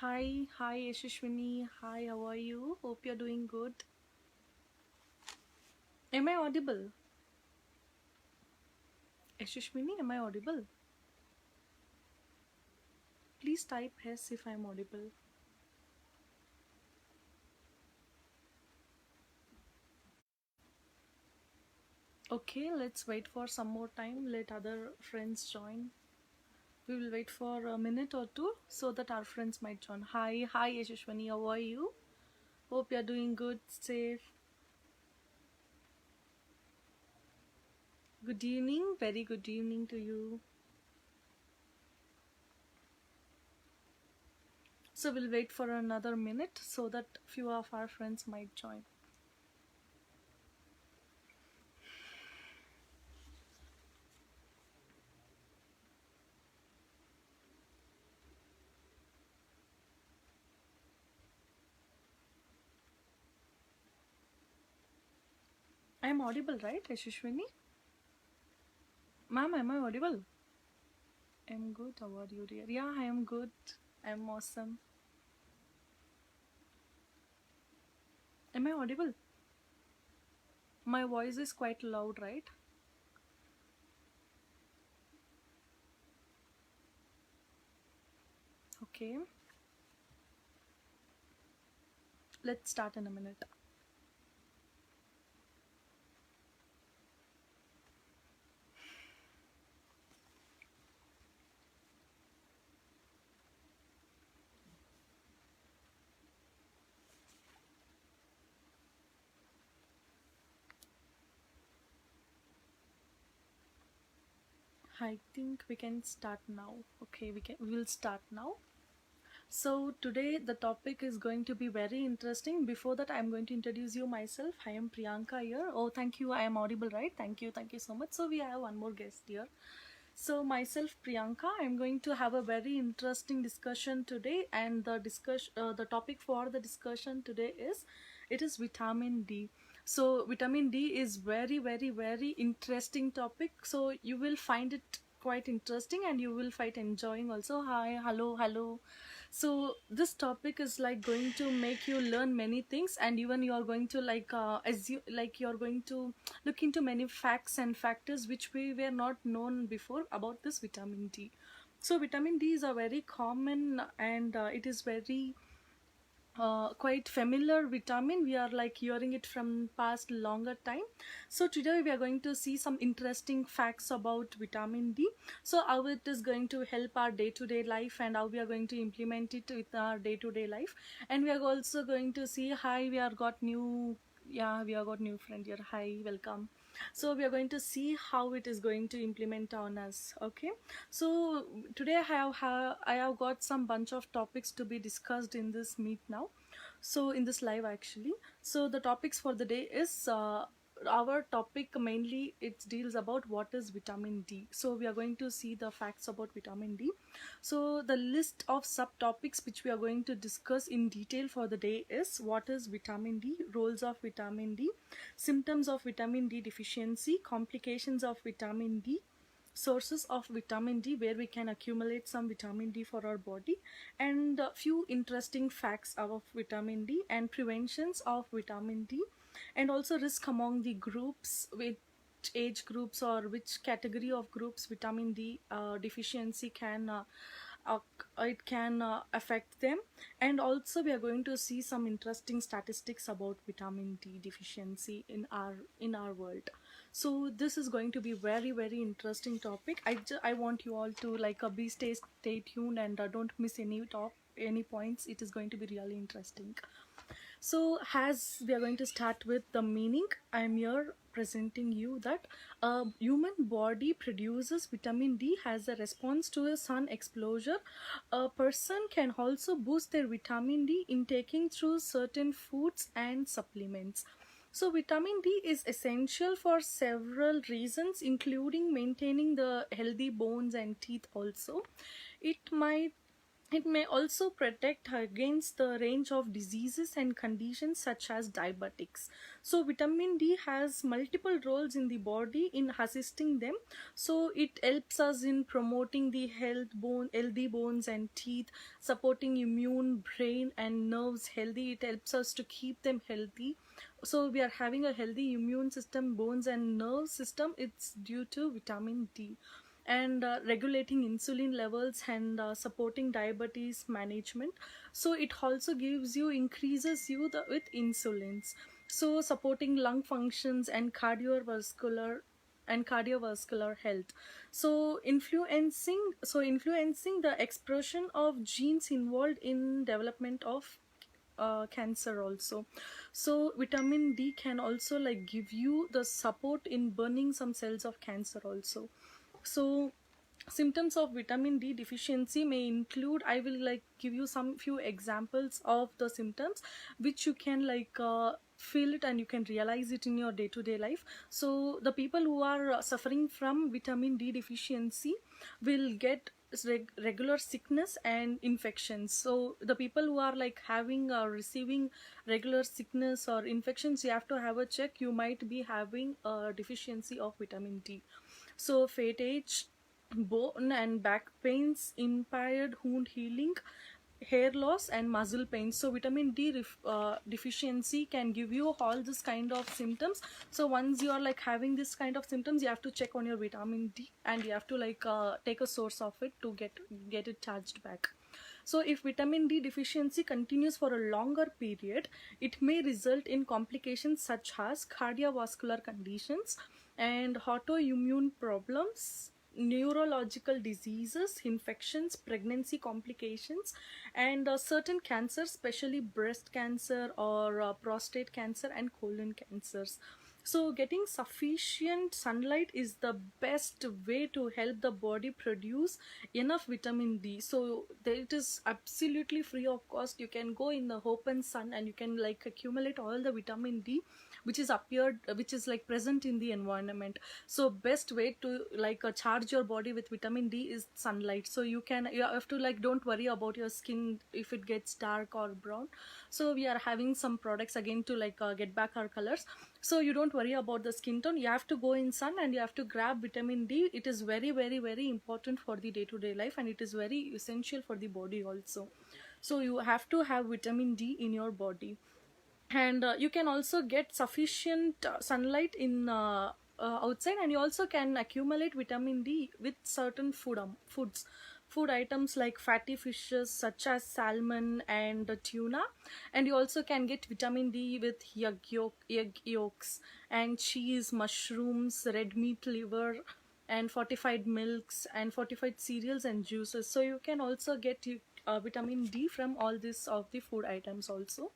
Hi, Yashashwini. Hi, how are you? Hope you're doing good. Am I audible? Yashashwini, am I audible? Please type yes if I'm audible. Okay, let's wait for some more time. Let other friends join. We will wait for a minute or two so that our friends might join. Hi, Yashashwini. How are you? Hope you're doing good, safe. Good evening. Very good evening to you. So we'll wait for another minute so that few of our friends might join. I'm audible, right, Yashashwini? Ma'am, am I audible? I'm good. How are you, dear? Yeah, I am good. I'm awesome. Am I audible? My voice is quite loud, right? Okay. Let's start in a minute. I think we can start now. Okay, we'll start now. So today the topic is going to be very interesting. Before that, I'm going to introduce you myself. I am Priyanka here. Oh, thank you. I am audible, right? Thank you so much. So we have one more guest here. So myself Priyanka, I'm going to have a very interesting discussion today, and the topic for the discussion today is it is vitamin D. So vitamin D is very interesting topic. So you will find it quite interesting and you will find enjoying also. Hi, hello. So this topic is like going to make you learn many things, and even you are going to you're going to look into many facts and factors which we were not known before about this vitamin D. So vitamin D is a very common and it is very quite familiar vitamin. We are like hearing it from past longer time. So today we are going to see some interesting facts about vitamin D. So how it is going to help our day-to-day life and how we are going to implement it with our day-to-day life. And we are also going to see, hi, we are got new, yeah, we have got new friend here. Hi, welcome. So we are going to see how it is going to implement on us. Okay, so today I have got some bunch of topics to be discussed in this meet now, so in this live actually. So the topics for the day is our topic mainly it deals about what is vitamin D. So we are going to see the facts about vitamin D. So the list of subtopics which we are going to discuss in detail for the day is what is vitamin D, roles of vitamin D, symptoms of vitamin D deficiency, complications of vitamin D, sources of vitamin D where we can accumulate some vitamin D for our body, and a few interesting facts of vitamin D and preventions of vitamin D, and also risk among the groups, with age groups or which category of groups vitamin D deficiency can uh, it can affect them. And also we are going to see some interesting statistics about vitamin D deficiency in our world. So this is going to be very interesting topic. I want you all to like stay tuned and don't miss any points. It is going to be really interesting. So as we are going to start with the meaning, I am here presenting you that a human body produces vitamin D as a response to a sun exposure. A person can also boost their vitamin D intaking through certain foods and supplements. So vitamin D is essential for several reasons, including maintaining the healthy bones and teeth also. It might It may also protect against the range of diseases and conditions such as diabetics. So vitamin D has multiple roles in the body in assisting them. So it helps us in promoting the healthy bones and teeth, supporting immune, brain and nerves healthy. It helps us to keep them healthy. So we are having a healthy immune system, bones and nerve system. It's due to vitamin D. And regulating insulin levels and supporting diabetes management. So it also gives you, increases you with insulins, so supporting lung functions and cardiovascular health. So influencing the expression of genes involved in development of cancer also. So vitamin D can also like give you the support in burning some cells of cancer also. So symptoms of vitamin D deficiency may include, I will like give you some few examples of the symptoms which you can like feel it and you can realize it in your day-to-day life. So the people who are suffering from vitamin D deficiency will get regular sickness and infections. So the people who are like having receiving regular sickness or infections, you have to have a check, you might be having a deficiency of vitamin D. So fatigue, bone and back pains, impaired wound healing, hair loss and muscle pain. So vitamin D deficiency can give you all this kind of symptoms. So once you are like having this kind of symptoms, you have to check on your vitamin D and you have to like take a source of it to get it charged back. So if vitamin D deficiency continues for a longer period, it may result in complications such as cardiovascular conditions and autoimmune problems, neurological diseases, infections, pregnancy complications, and certain cancers, especially breast cancer or prostate cancer and colon cancers. So getting sufficient sunlight is the best way to help the body produce enough vitamin D. So it is absolutely free of cost. You can go in the open sun and you can like accumulate all the vitamin D which is like present in the environment. So best way to like charge your body with vitamin D is sunlight. So you have to like, don't worry about your skin if it gets dark or brown. So we are having some products again to like get back our colors. So you don't worry about the skin tone, you have to go in sun and you have to grab vitamin D. It is very very very important for the day-to-day life and it is very essential for the body also. So you have to have vitamin D in your body. And you can also get sufficient sunlight in outside, and you also can accumulate vitamin D with certain food items like fatty fishes such as salmon and tuna. And you also can get vitamin D with egg yolks and cheese, mushrooms, red meat liver, and fortified milks and fortified cereals and juices. So you can also get vitamin D from all these of the food items also.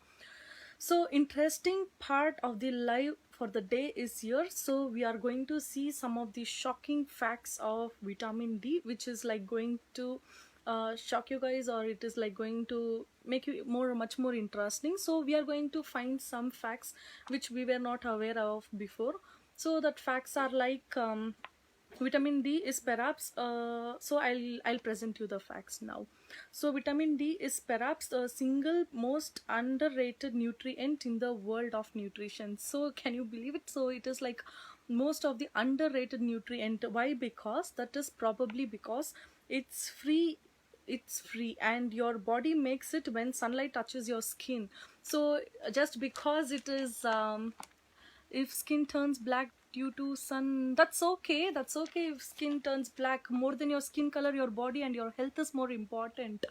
So interesting part of the live for the day is here. So we are going to see some of the shocking facts of vitamin D, which is like going to shock you guys, or it is like going to make you much more interesting. So we are going to find some facts which we were not aware of before. So that facts are like vitamin D is perhaps so I'll present you the facts now. So vitamin D is perhaps the single most underrated nutrient in the world of nutrition. So can you believe it? So it is like most of the underrated nutrient. Why? Because that is probably because it's free and your body makes it when sunlight touches your skin. So just because it is if skin turns black due to sun, that's okay. If skin turns black, more than your skin color, your body and your health is more important.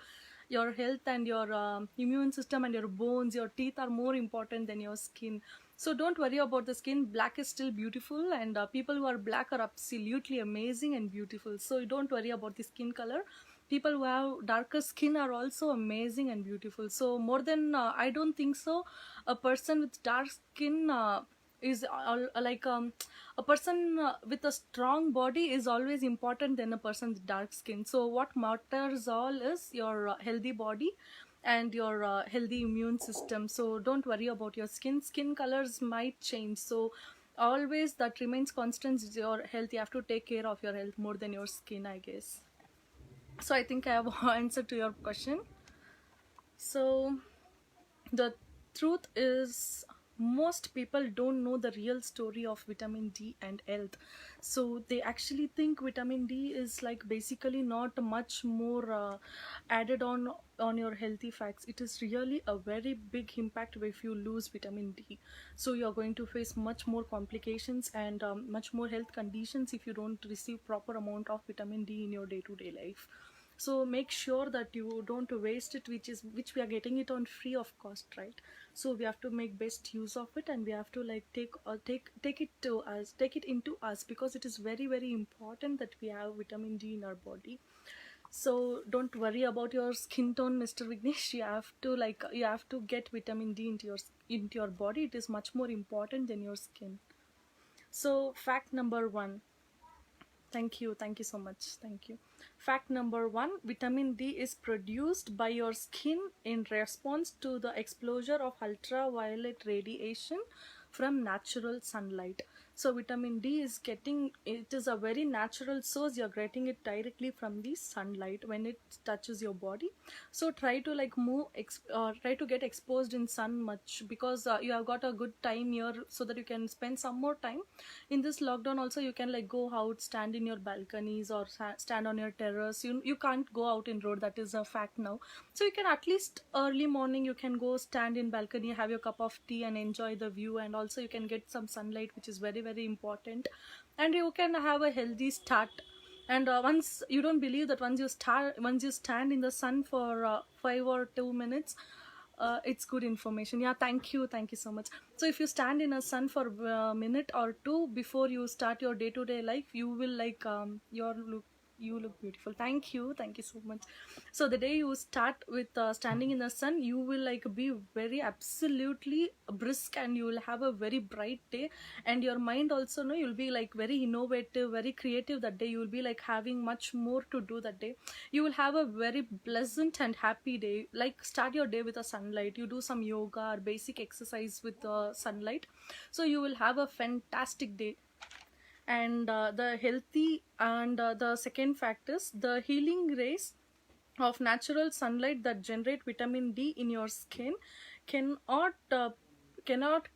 Your health and your immune system and your bones, your teeth are more important than your skin. So don't worry about the skin. Black is still beautiful, and people who are black are absolutely amazing and beautiful. So don't worry about the skin color. People who have darker skin are also amazing and beautiful. So more than I don't think so a person with dark skin is like a person with a strong body is always important than a person with dark skin. So what matters all is your healthy body and your healthy immune system. So don't worry about your skin colors might change. So always that remains constant is your health. You have to take care of your health more than your skin, I guess. So I think I have answered to your question. So the truth is, most people don't know the real story of vitamin D and health. So they actually think vitamin D is like basically not much more added on your healthy facts. It is really a very big impact if you lose vitamin D. So you're going to face much more complications and much more health conditions if you don't receive proper amount of vitamin D in your day-to-day life. So make sure that you don't waste it, which we are getting it on free of cost, right? So we have to make best use of it, and we have to like take it to us, take it into us, because it is very very important that we have vitamin D in our body. So don't worry about your skin tone, Mr. Vignesh. You have to get vitamin D into your body. It is much more important than your skin. So fact number one. Thank you so much. Thank you. Fact number one, vitamin D is produced by your skin in response to the exposure of ultraviolet radiation from natural sunlight. So vitamin D is it is a very natural source. You're getting it directly from the sunlight when it touches your body. So try to like try to get exposed in sun much, because you have got a good time here, so that you can spend some more time in this lockdown. Also you can like go out, stand in your balconies, or stand on your terrace. You can't go out in road, that is a fact now. So you can at least early morning you can go stand in balcony, have your cup of tea and enjoy the view, and also you can get some sunlight, which is very very important. And you can have a healthy start. And once you don't believe that once you stand in the sun for 5 or 2 minutes, it's good information. Yeah, thank you so much. So if you stand in a sun for a minute or two before you start your day-to-day life, you will like you look beautiful. Thank you so much. So the day you start with standing in the sun, you will like be very absolutely brisk, and you will have a very bright day. And your mind also, no, you'll be like very innovative, very creative that day. You will be like having much more to do that day. You will have a very pleasant and happy day. Like start your day with a sunlight, you do some yoga or basic exercise with the sunlight, so you will have a fantastic day. And the second fact is, the healing rays of natural sunlight that generate vitamin D in your skin cannot uh, cannot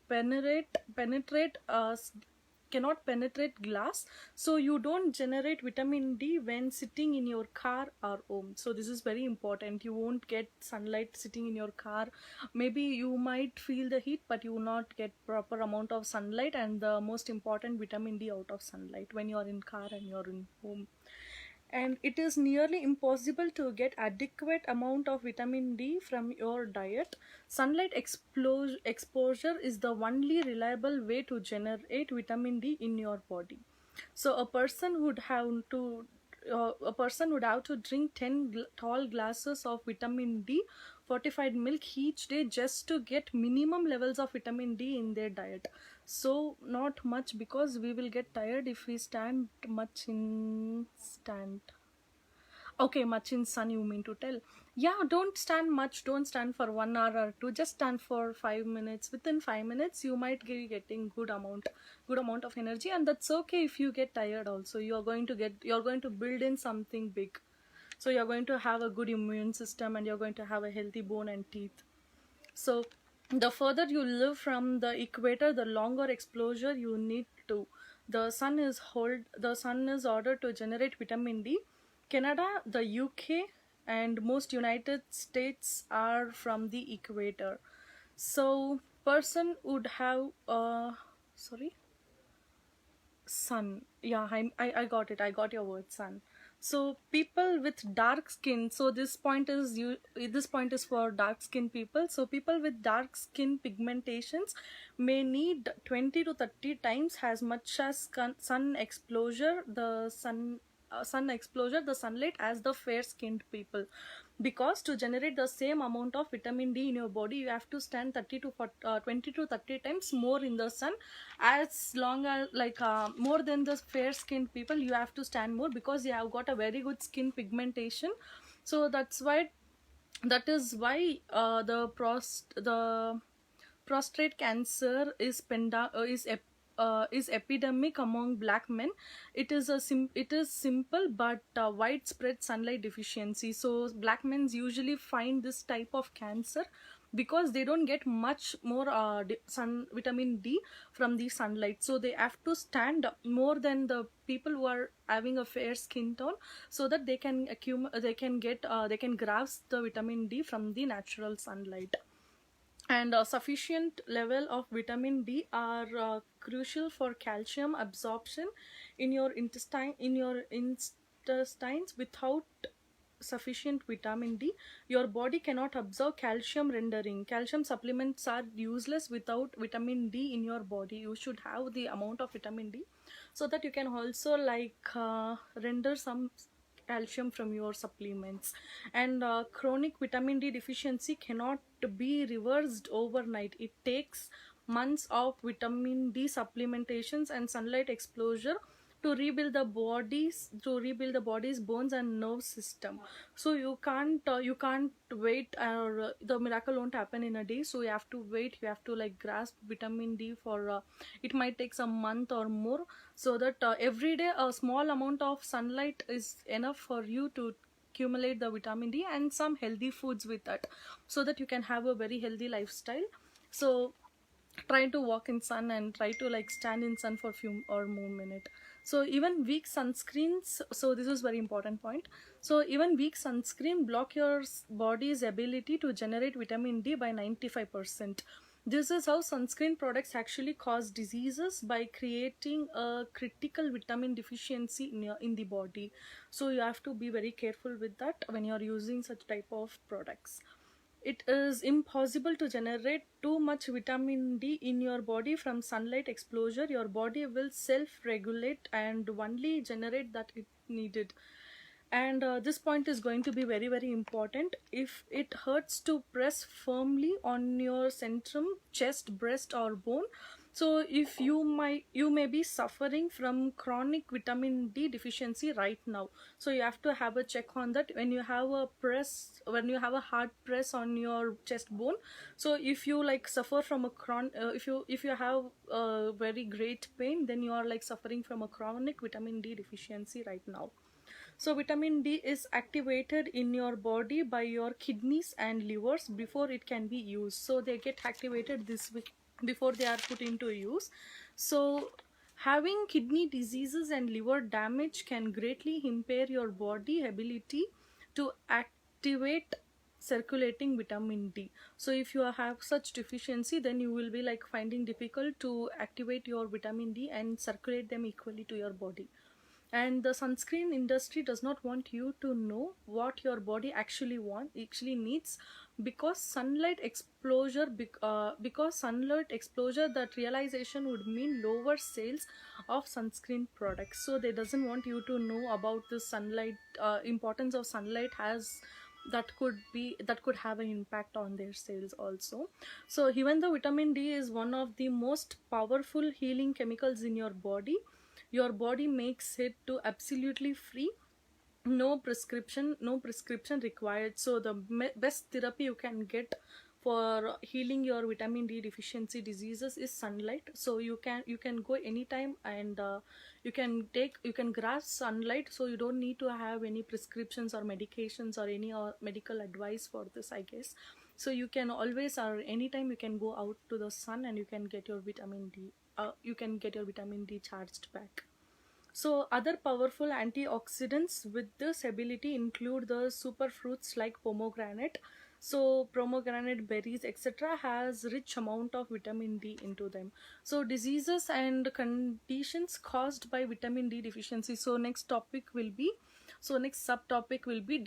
penetrate glass. So you don't generate vitamin D when sitting in your car or home. So this is very important. You won't get sunlight sitting in your car. Maybe you might feel the heat, but you will not get proper amount of sunlight, and the most important, vitamin D out of sunlight, when you're in car and you're in home. And it is nearly impossible to get adequate amount of vitamin D from your diet. Sunlight exposure is the only reliable way to generate vitamin D in your body. So a person would have to drink 10 tall glasses of vitamin D fortified milk each day just to get minimum levels of vitamin D in their diet. So not much, because we will get tired if we stand much in stand okay, much in sun, you mean to tell? Yeah, don't stand much, don't stand for 1 hour or two, just stand for 5 minutes. Within 5 minutes you might be getting good amount of energy, and that's okay. If you get tired also, you're going to build in something big. So you're going to have a good immune system, and you're going to have a healthy bone and teeth. So the further you live from the equator, the longer exposure you need to. The sun is ordered to generate vitamin D. Canada, the UK, and most United States are from the equator. So person would have sorry, sun. Yeah, I got it. I got your word, sun. So people with dark skin. So this point is for dark skin people. So people with dark skin pigmentations may need 20 to 30 times as much as sun exposure, the sunlight, as the fair skinned people. Because to generate the same amount of vitamin D in your body, you have to stand 20 to 30 times more in the sun. As long as more than the fair skinned people, you have to stand more, because you have got a very good skin pigmentation. So that is why the prostate cancer is is epidemic among black men. It is simple but widespread sunlight deficiency. So black men usually find this type of cancer because they don't get much more sun vitamin D from the sunlight. So they have to stand more than the people who are having a fair skin tone, so that they can they can grasp the vitamin D from the natural sunlight. And sufficient level of vitamin D are crucial for calcium absorption in your intestines. Without sufficient vitamin D, your body cannot absorb calcium, rendering calcium supplements are useless without vitamin D in your body. You should have the amount of vitamin D so that you can also render some calcium from your supplements. And chronic vitamin D deficiency cannot be reversed overnight. It takes months of vitamin D supplementations and sunlight exposure to rebuild the body's bones and nerve system. So you can't wait, or the miracle won't happen in a day. So you have to wait, you have to like grasp vitamin D for it might take some month or more, so that every day a small amount of sunlight is enough for you to accumulate the vitamin D, and some healthy foods with that, so that you can have a very healthy lifestyle. So try to walk in sun and try to like stand in sun for few or more minute. So even weak sunscreens, so this is very important point. So even weak sunscreen block your body's ability to generate vitamin D by 95%. This is how sunscreen products actually cause diseases, by creating a critical vitamin deficiency in the body. So you have to be very careful with that when you are using such type of products. It is impossible to generate too much vitamin D in your body from sunlight exposure. Your body will self-regulate and only generate that it needed. And this point is going to be very very important. If it hurts to press firmly on your centrum, chest, breast or bone, so if you may be suffering from chronic vitamin D deficiency right now. So you have to have a check on that when you have a hard press on your chest bone. So if you like suffer from a if you have a very great pain, then you are like suffering from a chronic vitamin D deficiency right now. So vitamin D is activated in your body by your kidneys and livers before it can be used. So they get activated this week before they are put into use. So having kidney diseases and liver damage can greatly impair your body ability to activate circulating vitamin D. So if you have such deficiency, then you will be like finding difficult to activate your vitamin D and circulate them equally to your body. And the sunscreen industry does not want you to know what your body actually needs, because sunlight exposure that realization would mean lower sales of sunscreen products. So they doesn't want you to know about the sunlight importance of sunlight has that could have an impact on their sales also. So even though vitamin D is one of the most powerful healing chemicals in your body makes it to absolutely free. No prescription required. So the best therapy you can get for healing your vitamin D deficiency diseases is sunlight. So you can go anytime, and you can grasp sunlight. So you don't need to have any prescriptions or medications or any medical advice for this, I guess. So you can always or anytime you can go out to the sun and you can get your vitamin D charged back. So other powerful antioxidants with this ability include the superfruits like pomegranate. So pomegranate berries etc. has rich amount of vitamin D into them. So diseases and conditions caused by vitamin D deficiency. So next subtopic will be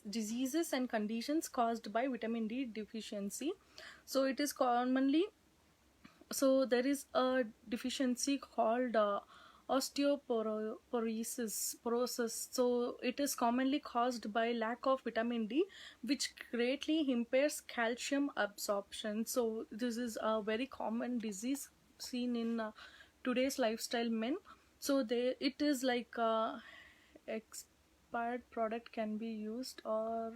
diseases and conditions caused by vitamin D deficiency. So it is commonly, so there is a deficiency called osteoporosis. So it is commonly caused by lack of vitamin D, which greatly impairs calcium absorption. So this is a very common disease seen in today's lifestyle men. So it is like expired product can be used, or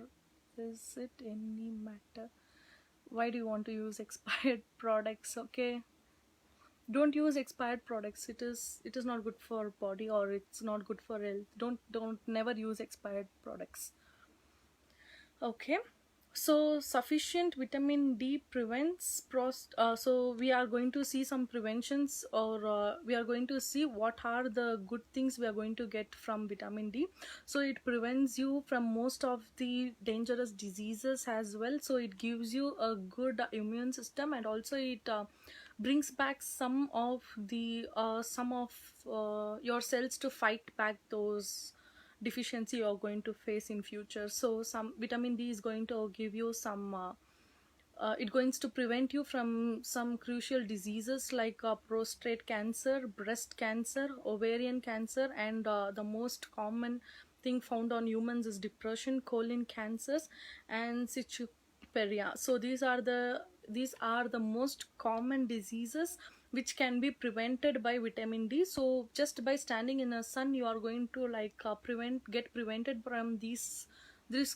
is it any matter? Why do you want to use expired products? Okay, Don't use expired products. It is not good for body, or it's not good for health. Don't never use expired products. Okay. So sufficient vitamin D prevents so we are going to see some preventions, or we are going to see what are the good things we are going to get from vitamin D. So it prevents you from most of the dangerous diseases as well. So it gives you a good immune system, and also it brings back some of your cells to fight back those deficiency you're going to face in future. So some vitamin D is going to give you some it going to prevent you from some crucial diseases like prostate cancer, breast cancer, ovarian cancer, and the most common thing found on humans is depression, colon cancers, and schizophrenia. So these are the most common diseases which can be prevented by vitamin D. So just by standing in the sun, you are going to get prevented from these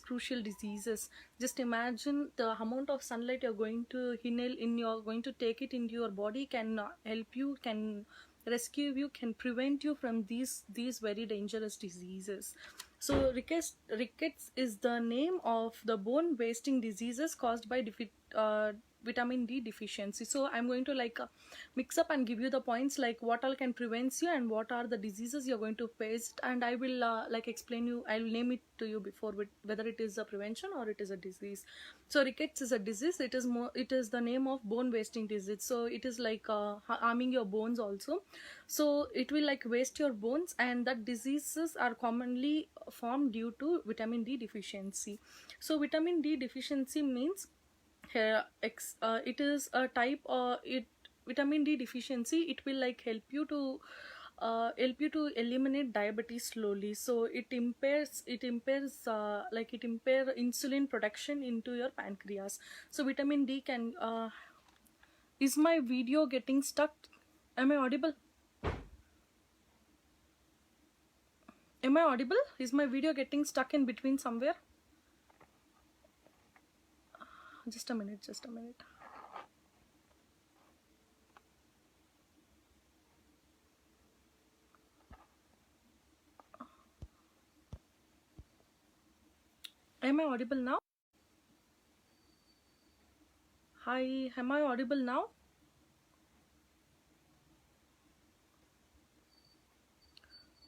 crucial diseases. Just imagine the amount of sunlight you're going to inhale in, you're going to take it into your body, can help you, can rescue you, can prevent you from these very dangerous diseases. So rickets is the name of the bone wasting diseases caused by vitamin D deficiency. So I'm going to mix up and give you the points, like what all can prevent you and what are the diseases you're going to face, and I will explain you, I'll name it to you before whether it is a prevention or it is a disease. So rickets is a disease. It is the name of bone wasting disease. So it is harming your bones also. So it will waste your bones, and that diseases are commonly formed due to vitamin D deficiency. So vitamin D deficiency means it is a type it vitamin D deficiency, it will help you to eliminate diabetes slowly. So it impair insulin production into your pancreas. So vitamin D can is my video getting stuck? Am I audible? Is my video getting stuck in between somewhere? Just a minute. Am I audible now? Hi, am I audible now?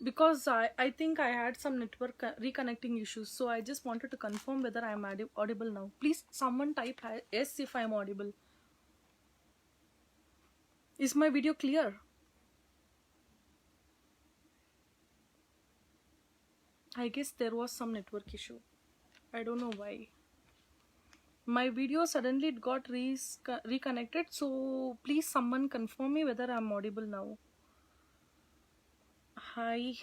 Because I think I had some network reconnecting issues, so I just wanted to confirm whether I am audible now. Please someone type yes if I am audible. Is my video clear? I guess there was some network issue. I don't know why. My video suddenly it got reconnected, so please someone confirm me whether I am audible now. Hi.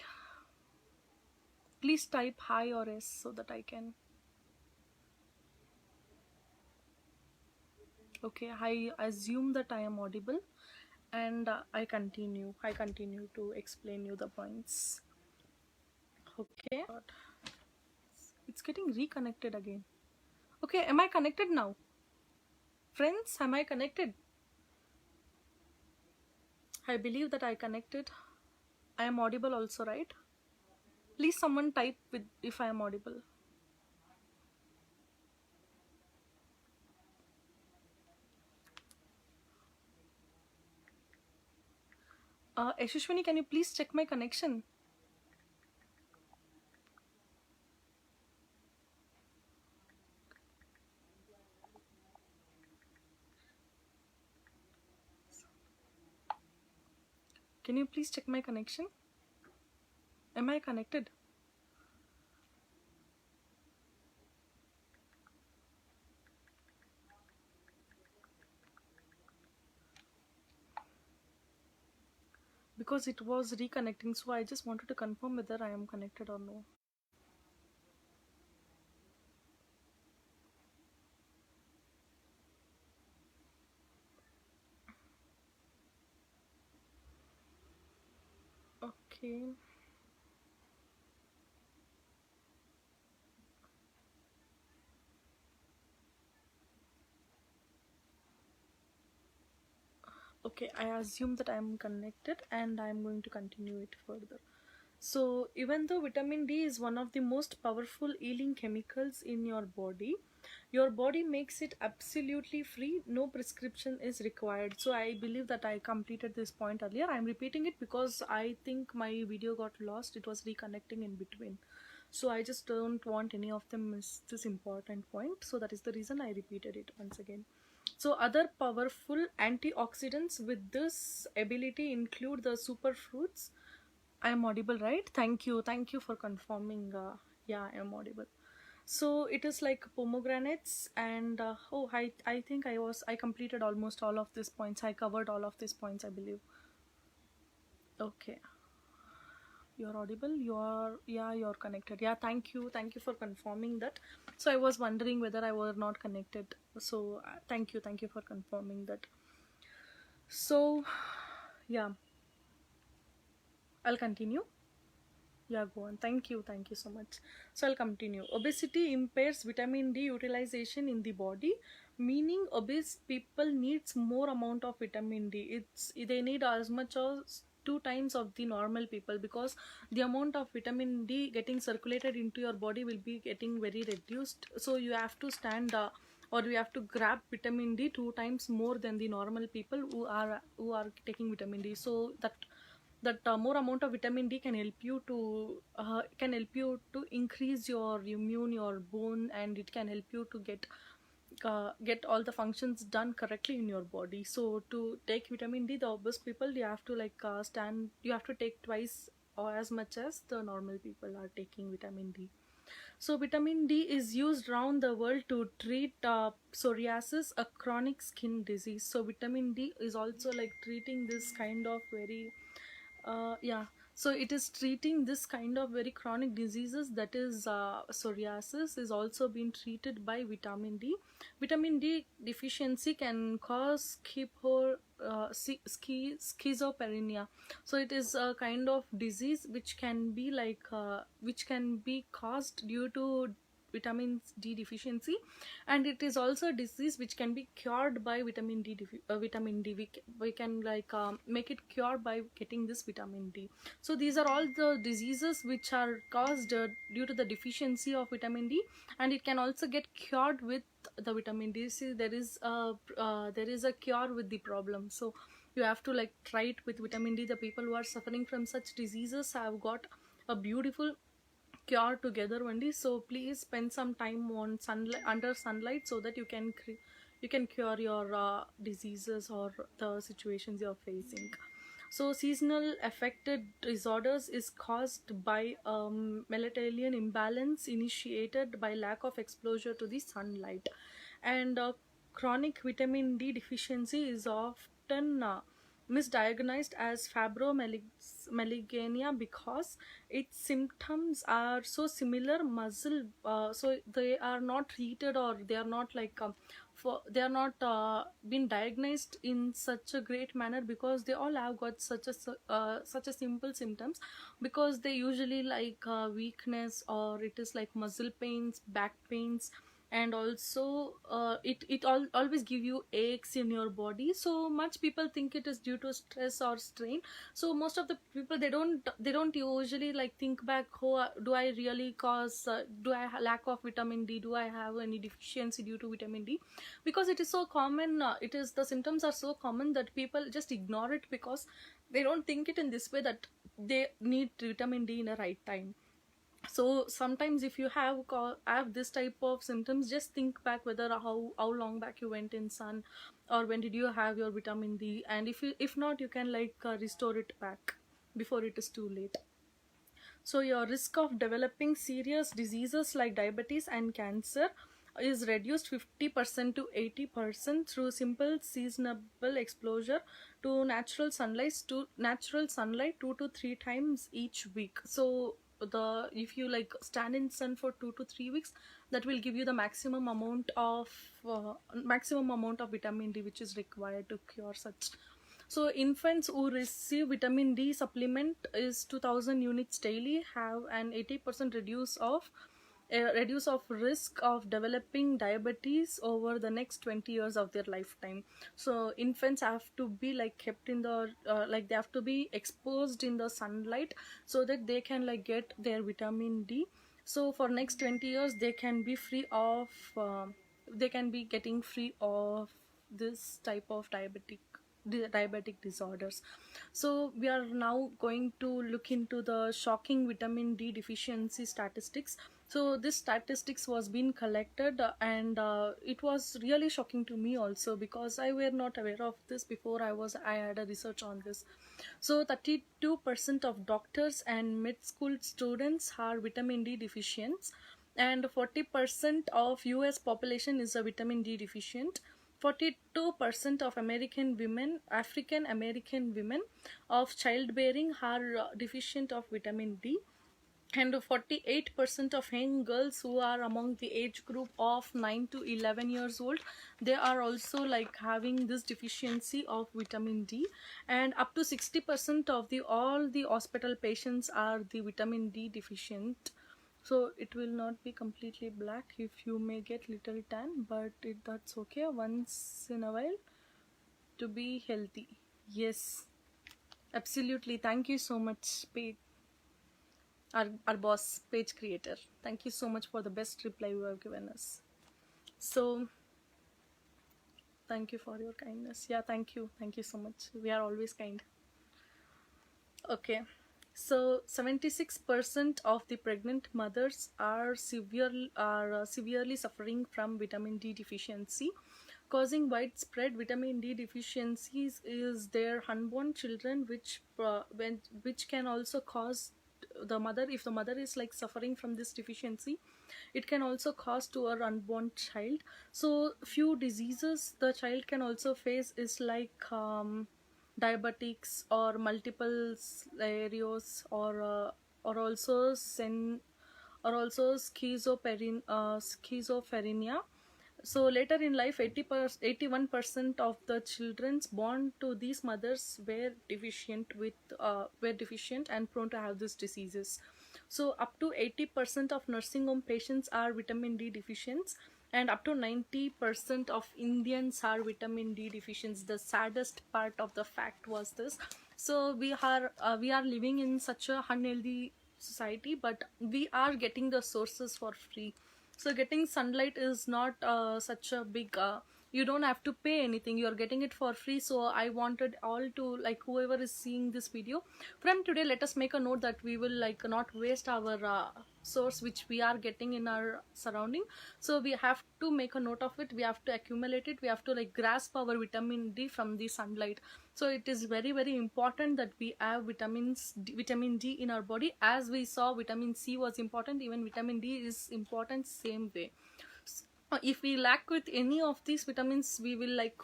Please type hi or yes so that I can. Okay, I assume that I am audible, and I continue to explain you the points. Okay, it's getting reconnected again. Okay, am I connected now? Friends, am I connected? I believe that I connected. I am audible also, right? Please someone type with if I am audible. Yashashwini, can you please check my connection? Can you please check my connection? Am I connected? Because it was reconnecting, so I just wanted to confirm whether I am connected or no. Okay. Okay, I assume that I'm connected and I'm going to continue it further. So, even though vitamin D is one of the most powerful healing chemicals in your body makes it absolutely free, no prescription is required. So, I believe that I completed this point earlier. I'm repeating it because I think my video got lost, it was reconnecting in between. So, I just don't want any of them miss this important point. So, that is the reason I repeated it once again. So other powerful antioxidants with this ability include the superfruits. I am audible, right? Thank you for confirming. Yeah, I am audible. So it is like pomegranates and oh, I think I completed almost all of these points. I covered all of these points, I believe. Okay, you're audible. You're connected. Yeah, thank you for confirming that. So I was wondering whether I were not connected. So thank you for confirming that. So yeah, I'll continue. Yeah, go on. Thank you so much. So I'll continue. Obesity impairs vitamin D utilization in the body, meaning obese people needs more amount of vitamin D. They need as much as 2 times of the normal people, because the amount of vitamin D getting circulated into your body will be getting very reduced. So you have to stand or you have to grab vitamin D 2 times more than the normal people who are taking vitamin D. So that more amount of vitamin D can help you to increase your immune, your bone, and it can help you to get all the functions done correctly in your body. So to take vitamin D, the obese people, you have to you have to take twice or as much as the normal people are taking vitamin D. So vitamin D is used around the world to treat psoriasis, a chronic skin disease. So vitamin D is also like treating this kind of very yeah, so it is treating this kind of very chronic diseases, that is psoriasis is also being treated by vitamin D. Vitamin D deficiency can cause schizophrenia. So it is a kind of disease which can be which can be caused due to vitamin D deficiency, and it is also a disease which can be cured by vitamin D. We can make it cure by getting this vitamin D. So these are all the diseases which are caused due to the deficiency of vitamin D, and it can also get cured with the vitamin D. See, there is a cure with the problem. So you have to try it with vitamin D. The people who are suffering from such diseases have got a beautiful cure together only. So please spend some time on sunlight, under sunlight, so that you can cure your diseases or the situations you're facing. So seasonal affected disorders is caused by melatonin imbalance initiated by lack of exposure to the sunlight, and chronic vitamin D deficiency is often misdiagnosed as fibromyalgia because its symptoms are so similar muscle, so they are not treated, or they are not they are not been diagnosed in such a great manner, because they all have got such a simple symptoms, because they usually weakness, or it is like muscle pains, back pains, and also always give you aches in your body. So much people think it is due to stress or strain. So most of the people, they don't usually think back, oh, do I really cause do I lack of vitamin D, do I have any deficiency due to vitamin D? Because it is so common, the symptoms are so common that people just ignore it, because they don't think it in this way, that they need vitamin D in a right time. So sometimes if you have this type of symptoms, just think back whether how long back you went in sun, or when did you have your vitamin D, and if not, you can restore it back before it is too late. So your risk of developing serious diseases like diabetes and cancer is reduced 50% to 80% through simple seasonable exposure to natural sunlight 2 to 3 times each week. So if you stand in sun for 2 to 3 weeks, that will give you the maximum amount of vitamin D which is required to cure such. So infants who receive vitamin D supplement is 2000 units daily have an 80% reduce of reduce of risk of developing diabetes over the next 20 years of their lifetime. So infants have to be like kept in the like they have to be exposed in the sunlight so that they can like get their vitamin D. So for next 20 years they can be free of they can be getting free of this type of diabetic disorders. So we are now going to look into the shocking vitamin D deficiency statistics. So this statistics was being collected and it was really shocking to me also, because I were not aware of this before I had a research on this. So 32% of doctors and mid school students are vitamin D deficient, and 40% of US population is a vitamin D deficient. 42% of African American women of childbearing are deficient of vitamin D, and 48% of young girls who are among the age group of 9 to 11 years old, they are also like having this deficiency of vitamin D. And up to 60% of all the hospital patients are the vitamin D deficient. So it will not be completely black, if you may get little tan, but that's okay once in a while to be healthy. Yes, absolutely. Thank you so much, Paige. Our boss, page creator. Thank you so much for the best reply you have given us. So thank you for your kindness. Yeah, thank you so much. We are always kind. Okay, so 76% of the pregnant mothers are severely suffering from vitamin D deficiency. Causing widespread vitamin D deficiencies is their unborn children, which can also cause the mother, if the mother is like suffering from this deficiency, it can also cause to her unborn child. So few diseases the child can also face is like diabetics or multiple sclerosis or also schizophrenia. So later in life, 81% of the children born to these mothers were deficient and prone to have these diseases. So up to 80% of nursing home patients are vitamin D deficient, and up to 90% of Indians are vitamin D deficient. The saddest part of the fact was this. So we are living in such a unhealthy society, but we are getting the sources for free. So getting sunlight is not such a big you don't have to pay anything, you're getting it for free. So I wanted all to like, whoever is seeing this video from today, let us make a note that we will like not waste our source which we are getting in our surrounding. So we have to make a note of it, we have to accumulate it, we have to like grasp our vitamin D from the sunlight. So it is very very important that we have vitamin D in our body. As we saw, vitamin C was important, even vitamin D is important same way. If we lack with any of these vitamins, we will like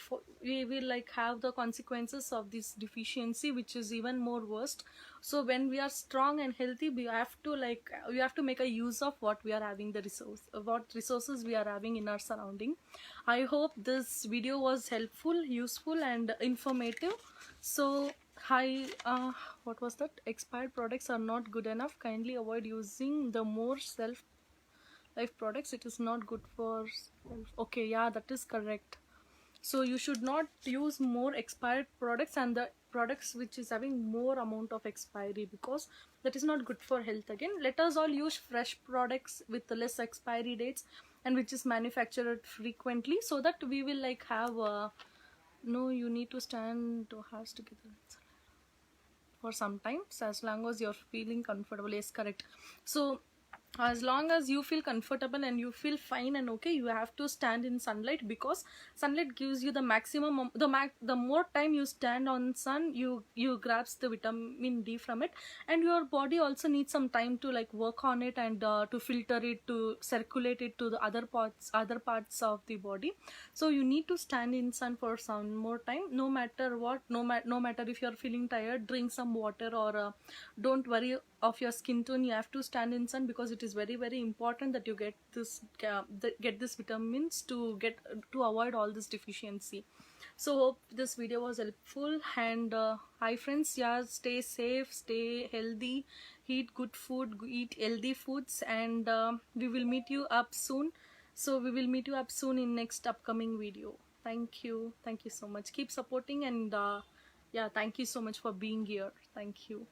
have the consequences of this deficiency, which is even more worst. So when we are strong and healthy, we have to make a use of what we are having, what resources we are having in our surrounding. I hope this video was helpful, useful and informative. So hi, what was that? Expired products are not good enough, kindly avoid using the more life products, it is not good for self. Okay, yeah, that is correct. So you should not use more expired products and the products which is having more amount of expiry, because that is not good for health. Again, let us all use fresh products with less expiry dates and which is manufactured frequently, so that we will like have no, you need to stand 2 hours together for some time, as long as you're feeling comfortable. Yes, correct. So as long as you feel comfortable and you feel fine and okay, you have to stand in sunlight, because sunlight gives you the maximum the more time you stand on sun, you grasp the vitamin D from it, and your body also needs some time to like work on it and to filter it, to circulate it to the other parts of the body. So you need to stand in sun for some more time, no matter what. No matter if you're feeling tired, drink some water, or don't worry of your skin tone, you have to stand in sun, because it is very very important that you get this vitamins to avoid all this deficiency. So hope this video was helpful, and hi friends, yeah, stay safe, stay healthy, eat good food, eat healthy foods, and we will meet you up soon. So we will meet you up soon in next upcoming video. Thank you so much, keep supporting, and yeah, thank you so much for being here. Thank you.